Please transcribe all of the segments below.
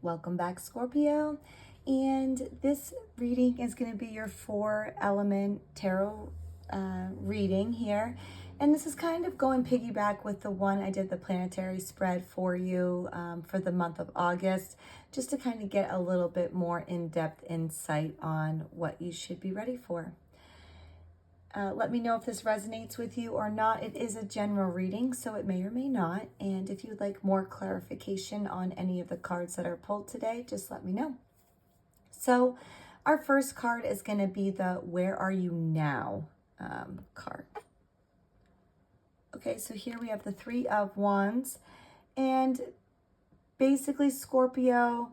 Welcome back, Scorpio. And this reading is going to be your 4-element tarot reading here. And this is kind of going piggyback with the one I did the planetary spread for you for the month of August, just to kind of get a little bit more in-depth insight on what you should be ready for. Let me know if this resonates with you or not. It is a general reading, so it may or may not. And if you'd like more clarification on any of the cards that are pulled today, just let me know. So our first card is going to be the Where Are You Now card. Okay, so here we have the 3 of Wands. And basically, Scorpio,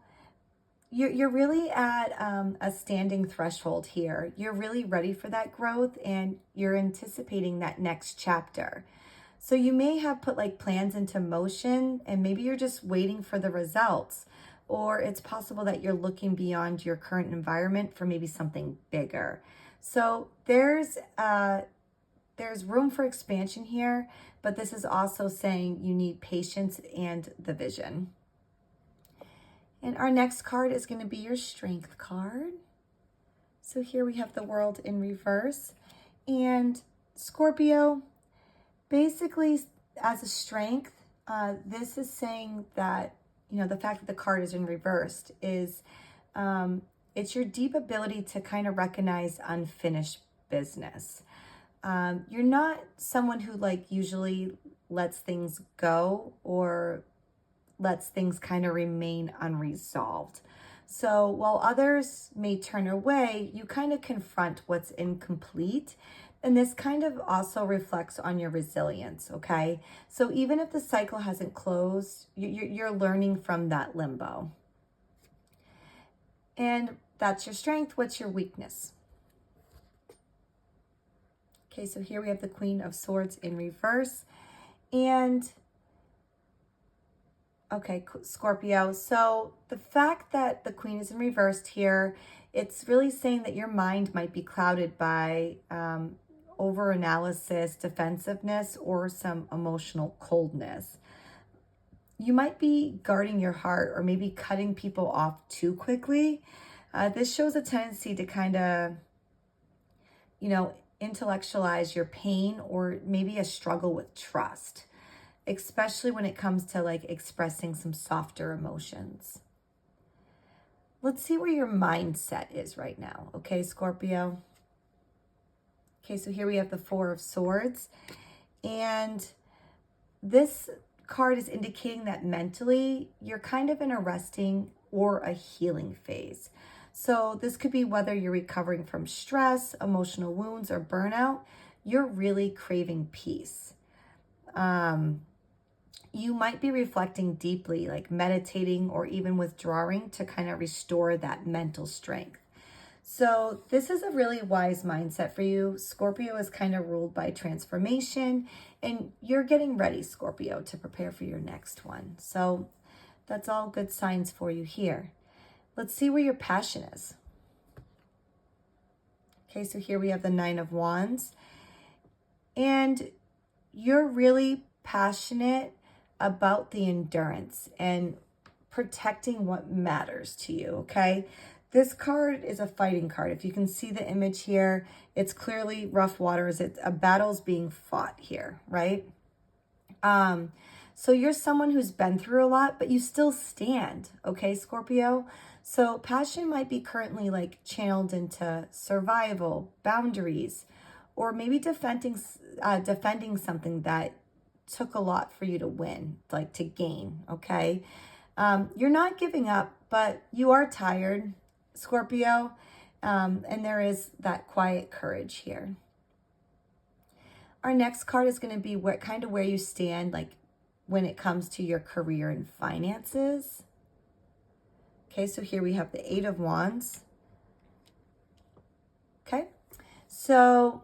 you're really at a standing threshold here. You're really ready for that growth and you're anticipating that next chapter. So you may have put like plans into motion and maybe you're just waiting for the results. Or it's possible that you're looking beyond your current environment for maybe something bigger. So there's room for expansion here, but this is also saying you need patience and the vision. And our next card is going to be your Strength card. So here we have the World in reverse. And Scorpio, basically as a strength, this is saying that, you know, the fact that the card is in reversed is it's your deep ability to kind of recognize unfinished business. You're not someone who like usually lets things go or lets things kind of remain unresolved. So while others may turn away, you kind of confront what's incomplete. And this kind of also reflects on your resilience, okay? So even if the cycle hasn't closed, you're learning from that limbo. And that's your strength. What's your weakness? Okay, so here we have the Queen of Swords in reverse. And okay, Scorpio, so the fact that the Queen is in reversed here, it's really saying that your mind might be clouded by over-analysis, defensiveness, or some emotional coldness. You might be guarding your heart or maybe cutting people off too quickly. This shows a tendency to kind of, you know, intellectualize your pain or maybe a struggle with trust, especially when it comes to like expressing some softer emotions. Let's see where your mindset is right now. Okay, Scorpio. Okay, so here we have the 4 of Swords. And this card is indicating that mentally you're kind of in a resting or a healing phase. So this could be whether you're recovering from stress, emotional wounds, or burnout. You're really craving peace. You might be reflecting deeply, like meditating or even withdrawing to kind of restore that mental strength. So this is a really wise mindset for you. Scorpio is kind of ruled by transformation and you're getting ready, Scorpio, to prepare for your next one. So that's all good signs for you here. Let's see where your passion is. Okay, so here we have the 9 of Wands. And you're really passionate about the endurance and protecting what matters to you, okay? This card is a fighting card. If you can see the image here, it's clearly rough waters. It's a battle's being fought here, right? So you're someone who's been through a lot, but you still stand, okay, Scorpio? So passion might be currently like channeled into survival, boundaries, or maybe defending something that took a lot for you to win, like to gain, okay? You're not giving up, but you are tired, Scorpio, and there is that quiet courage here. Our next card is going to be where you stand, like when it comes to your career and finances. Okay, so here we have the 8 of Wands. Okay, so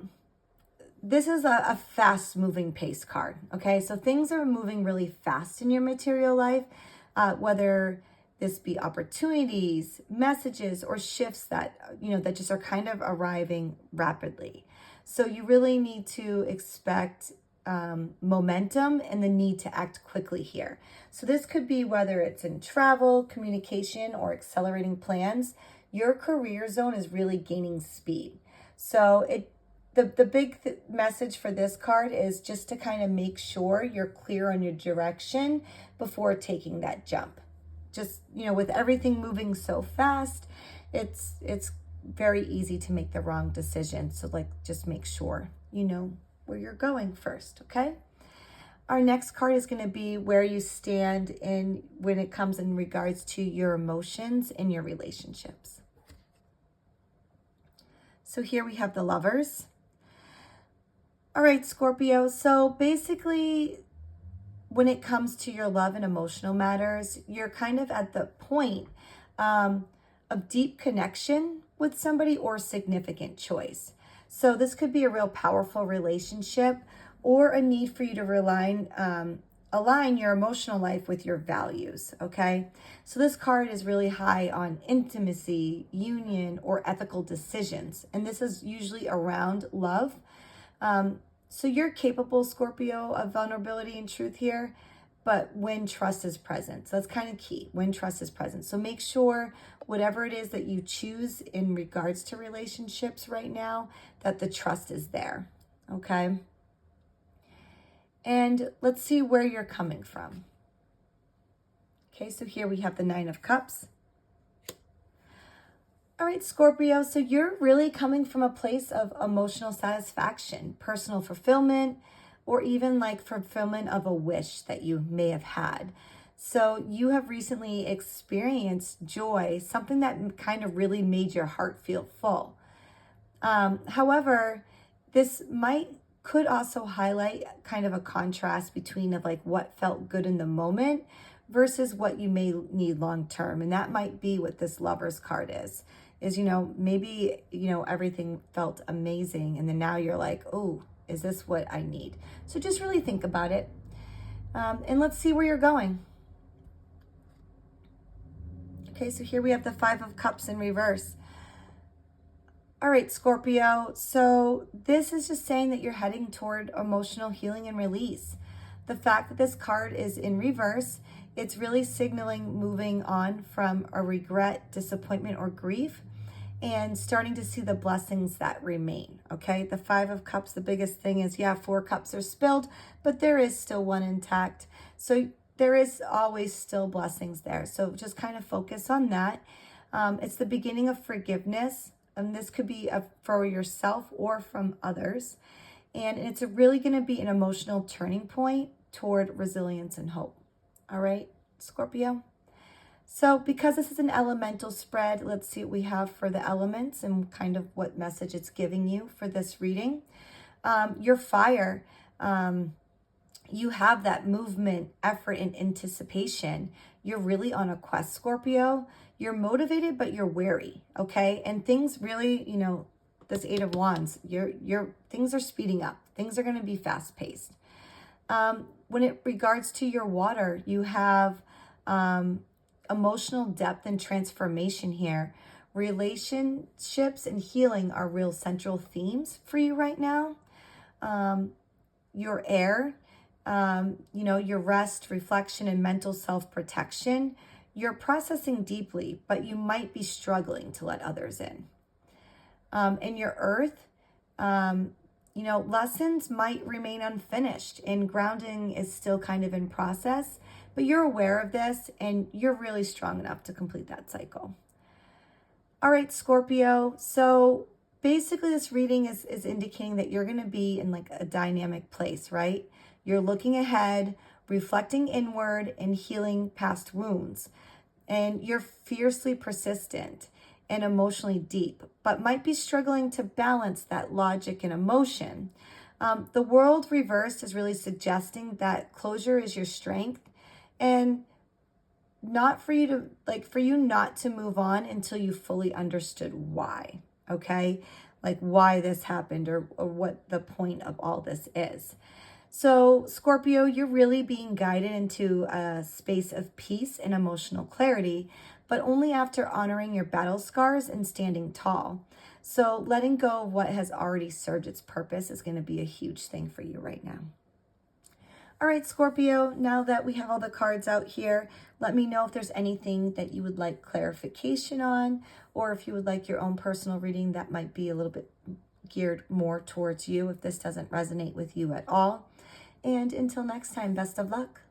this is a fast-moving pace card, okay? So things are moving really fast in your material life, whether this be opportunities, messages, or shifts that, you know, that just are kind of arriving rapidly. So you really need to expect momentum and the need to act quickly here. So this could be whether it's in travel, communication, or accelerating plans. Your career zone is really gaining speed. So the big message for this card is just to kind of make sure you're clear on your direction before taking that jump. Just, with everything moving so fast, it's very easy to make the wrong decision. So just make sure you know where you're going first, okay? Our next card is going to be where you stand when it comes in regards to your emotions in your relationships. So here we have the Lovers. All right, Scorpio. So basically, when it comes to your love and emotional matters, you're kind of at the point of deep connection with somebody or significant choice. So this could be a real powerful relationship or a need for you to align your emotional life with your values, okay? So this card is really high on intimacy, union, or ethical decisions. And this is usually around love. So you're capable, Scorpio, of vulnerability and truth here, but when trust is present. So that's kind of key, when trust is present. So make sure whatever it is that you choose in regards to relationships right now, that the trust is there, okay? And let's see where you're coming from. Okay, so here we have the Nine of Cups. All right, Scorpio, so you're really coming from a place of emotional satisfaction, personal fulfillment, or even fulfillment of a wish that you may have had. So you have recently experienced joy, something that kind of really made your heart feel full. However, this could also highlight kind of a contrast between what felt good in the moment versus what you may need long term. And that might be what this Lovers card is maybe, everything felt amazing. And then now you're like, oh, is this what I need? So just really think about it. And let's see where you're going. Okay, so here we have the Five of Cups in reverse. All right, Scorpio. So this is just saying that you're heading toward emotional healing and release. The fact that this card is in reverse, it's really signaling moving on from a regret, disappointment, or grief and starting to see the blessings that remain, okay? The Five of Cups, the biggest thing is, 4 cups are spilled, but there is still one intact. So there is always still blessings there. So just kind of focus on that. It's the beginning of forgiveness, and this could be for yourself or from others. And it's really going to be an emotional turning point toward resilience and hope. All right, Scorpio? So because this is an elemental spread, let's see what we have for the elements and kind of what message it's giving you for this reading. Your fire, you have that movement, effort, and anticipation. You're really on a quest, Scorpio. You're motivated, but you're wary, okay? And things really, this Eight of Wands, things are speeding up. Things are going to be fast-paced. When it regards to your water, you have emotional depth and transformation here. Relationships and healing are real central themes for you right now. Your air, your rest, reflection, and mental self-protection. You're processing deeply, but you might be struggling to let others in. And your earth, lessons might remain unfinished and grounding is still kind of in process, but you're aware of this and you're really strong enough to complete that cycle. All right, Scorpio. So basically this reading is indicating that you're going to be in a dynamic place, right? You're looking ahead, reflecting inward and healing past wounds. And you're fiercely persistent and emotionally deep, but might be struggling to balance that logic and emotion. The world reversed is really suggesting that closure is your strength and not for you not to move on until you fully understood why, okay? Why this happened or what the point of all this is. So Scorpio, you're really being guided into a space of peace and emotional clarity, but only after honoring your battle scars and standing tall. So letting go of what has already served its purpose is going to be a huge thing for you right now. All right, Scorpio, now that we have all the cards out here, let me know if there's anything that you would like clarification on, or if you would like your own personal reading that might be a little bit geared more towards you if this doesn't resonate with you at all. And until next time, best of luck.